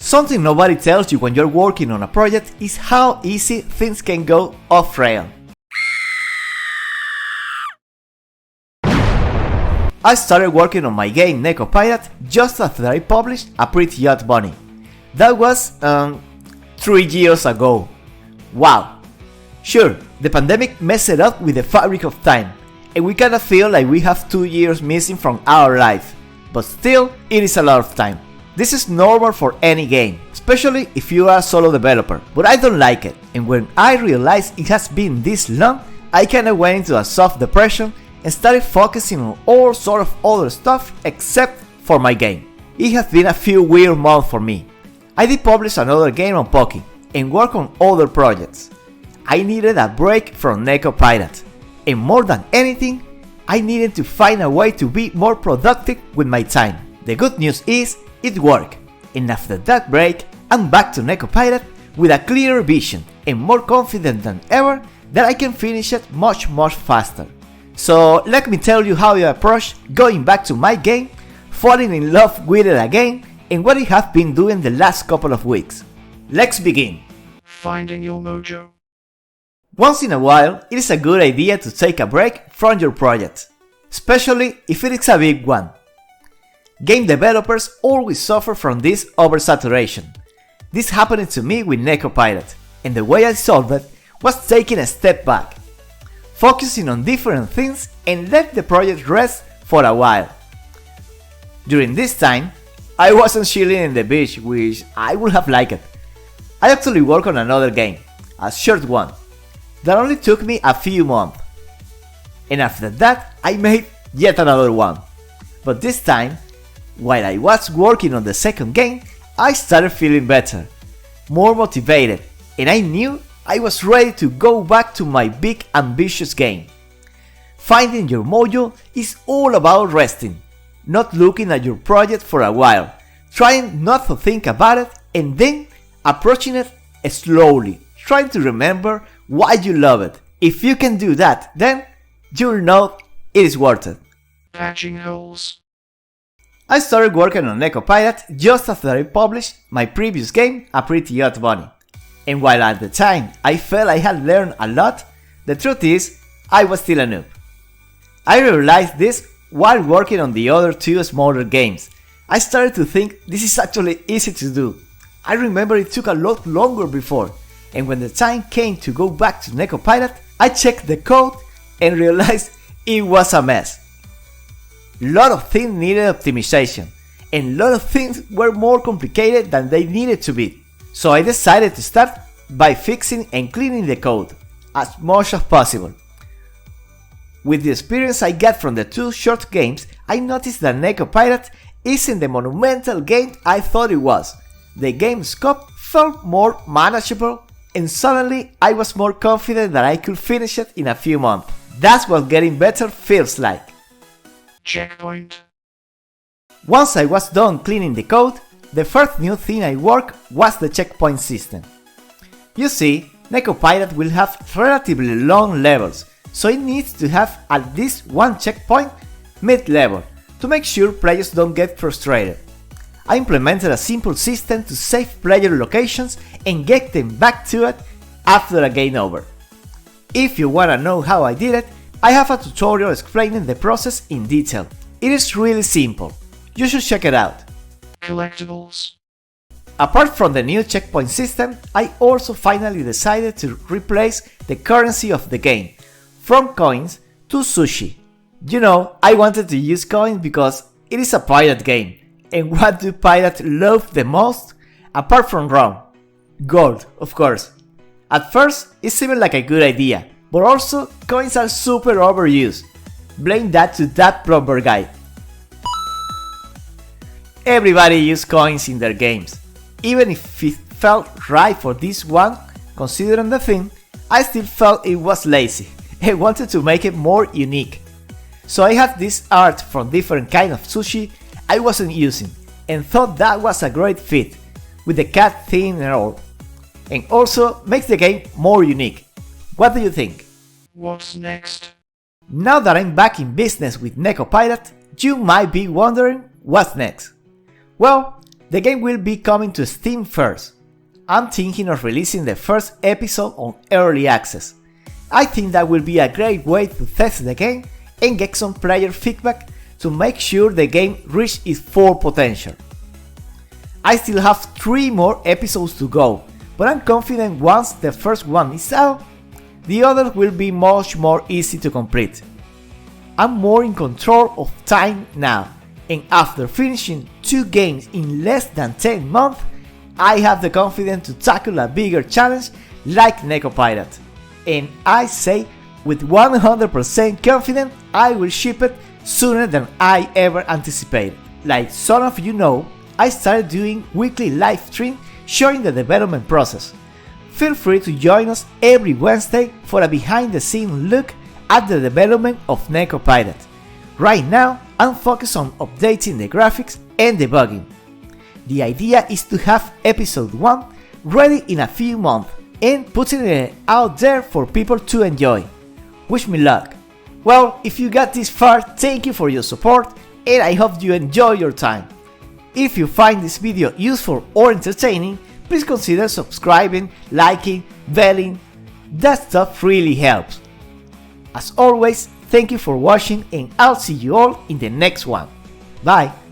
Something nobody tells you when you're working on a project is how easy things can go off rail. I started working on my game Nekopirate just after I published A Pretty Yacht Bunny. That was 3 years ago. Wow! Sure, the pandemic messed up with the fabric of time, and we kinda feel like we have 2 years missing from our life, but still, it is a lot of time. This is normal for any game, especially if you are a solo developer, but I don't like it, and when I realized it has been this long, I kinda went into a soft depression and started focusing on all sort of other stuff except for my game. It has been a few weird months for me. I did publish another game on Poki and work on other projects. I needed a break from Nekopirate, and more than anything, I needed to find a way to be more productive with my time. The good news is, it worked, and after that break, I'm back to Nekopirate with a clearer vision and more confident than ever that I can finish it much faster. So let me tell you how I approach going back to my game, falling in love with it again, and what I have been doing the last couple of weeks. Let's begin. Finding your mojo. Once in a while, it is a good idea to take a break from your project, especially if it is a big one. Game developers always suffer from this oversaturation. This happened to me with Nekopirate, and the way I solved it was taking a step back, focusing on different things and let the project rest for a while. During this time, I wasn't chilling in the beach, which I would have liked. I actually worked on another game, a short one, that only took me a few months. And after that, I made yet another one. But this time, while I was working on the second game, I started feeling better, more motivated, and I knew I was ready to go back to my big ambitious game. Finding your mojo is all about resting, not looking at your project for a while, trying not to think about it, and then approaching it slowly, trying to remember why you love it. If you can do that, then you'll know it is worth it. Patching holes. I started working on Nekopirate just after I published my previous game, A Pretty Yacht Bunny. And while at the time I felt I had learned a lot, the truth is, I was still a noob. I realized this while working on the other 2 smaller games. I started to think this is actually easy to do. I remember it took a lot longer before, and when the time came to go back to Nekopirate, I checked the code and realized it was a mess. Lot of things needed optimization, and lot of things were more complicated than they needed to be. So I decided to start by fixing and cleaning the code as much as possible. With the experience I got from the 2 short games, I noticed that Nekopirate isn't the monumental game I thought it was. The game scope felt more manageable, and suddenly I was more confident that I could finish it in a few months. That's what getting better feels like. Checkpoint. Once I was done cleaning the code, the first new thing I worked was the checkpoint system. You see, Nekopirate will have relatively long levels, so it needs to have at least one checkpoint mid-level to make sure players don't get frustrated. I implemented a simple system to save player locations and get them back to it after a game over. If you wanna know how I did it, I have a tutorial explaining the process in detail. It is really simple. You should check it out. Collectibles. Apart from the new checkpoint system, I also finally decided to replace the currency of the game from coins to sushi. You know, I wanted to use coins because it is a pirate game, and what do pirates love the most? Apart from rum? Gold, of course. At first, it seemed like a good idea, but also coins are super overused. Blame that to that plumber guy. Everybody uses coins in their games. Even if it felt right for this one, considering the theme, I still felt it was lazy and wanted to make it more unique. So I had this art from different kind of sushi I wasn't using, and thought that was a great fit with the cat theme and all, and also makes the game more unique. What do you think? What's next? Now that I'm back in business with Nekopirate, you might be wondering what's next. Well, The game will be coming to Steam first. I'm thinking of releasing the first episode on early access. I think that will be a great way to test the game and get some player feedback to make sure the game reaches its full potential. I still have 3 more episodes to go, but I'm confident once the first one is out, the others will be much more easy to complete. I'm more in control of time now, and after finishing 2 games in less than 10 months, I have the confidence to tackle a bigger challenge like Nekopirate. And I say with 100% confidence I will ship it sooner than I ever anticipated. Like some of you know, I started doing weekly live stream showing the development process. Feel free to join us every Wednesday for a behind the scenes look at the development of Nekopirate. Right now, I'm focused on updating the graphics and debugging. The idea is to have episode 1 ready in a few months and putting it out there for people to enjoy. Wish me luck. Well, if you got this far, thank you for your support and I hope you enjoy your time. If you find this video useful or entertaining, please consider subscribing, liking, belling. That stuff really helps. As always, thank you for watching and I'll see you all in the next one. Bye!